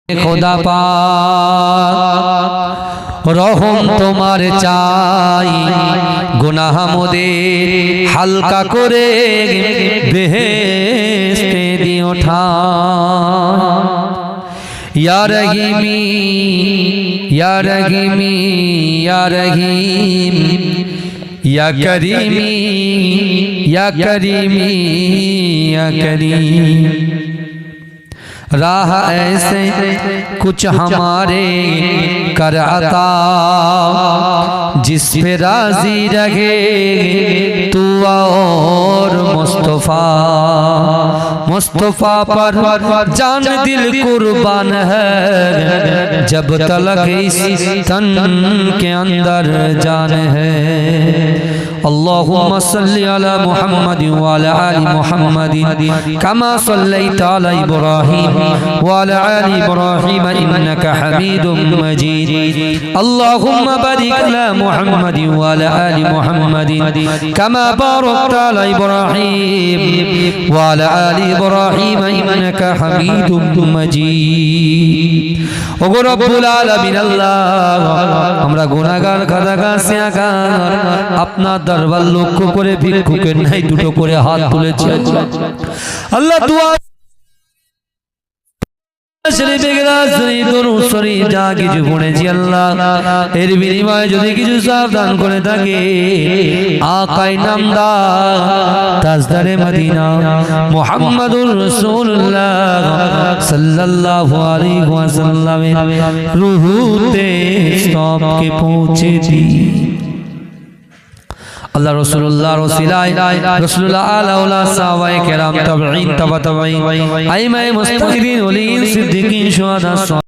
খোদা পাক রহম তোমার চাই, গুনাহ মোদের হালকা করে বেহেশতে দিও ঠাই। ইয়া রহিমি ইয়া রহিমি ইয়া রহিম, ইয়া করিমি ইয়া করিমি ইয়া করিম। राह ऐसे कुछ हमारे कर अता, जिस पे राजी रहे तू और मुस्तफा। मुस्तफा पर जान दिल कुर्बान है, जब तलक इस तन के अंदर जान है। अल्लाहुम्मा सल्ली अला मुहम्मद व अला आलि मुहम्मद कमा सल्लैता अला इब्राहीम व अला आलि इब्राहीम इन्नका हमीदुम मजीद। अल्लाहुम्मा बारिक अला मुहम्मद व अला आलि मुहम्मद कमा बारकता अला इब्राहीम व अला आलि इब्राहीम इन्नका हमीदुम मजीद। ओगो रब्बुल आलामीन अल्लाह, আমরা গুনাহগার খাতাগার সিয়াগার আপনার দরবার লক্ষ্য করে ভিক্ষুকের নাই দুটো করে হাত তুলেছে। আল্লাহ দোয়া শরীফে গেলাস শরীফ দরুদ শরীফ যা কিছু পড়েছি আল্লাহ, এর বিনিময়ে যদি কিছু সাবধান করে থাকে আকায়ে নামদার তাজদারে মদিনা মুহাম্মাদুর রাসূলুল্লাহ সাল্লাল্লাহু আলাইহি ওয়াসাল্লামের রূহতে সবকে পৌঁছে দি। अल्लाह रसूलुल्लाह रसीलाय रसूलुल्लाह आला साहबाए केराम ताबईन तबा ताबईन आइमाए मुस्तगफिरीन वलीन सिद्दीकीन शुहदा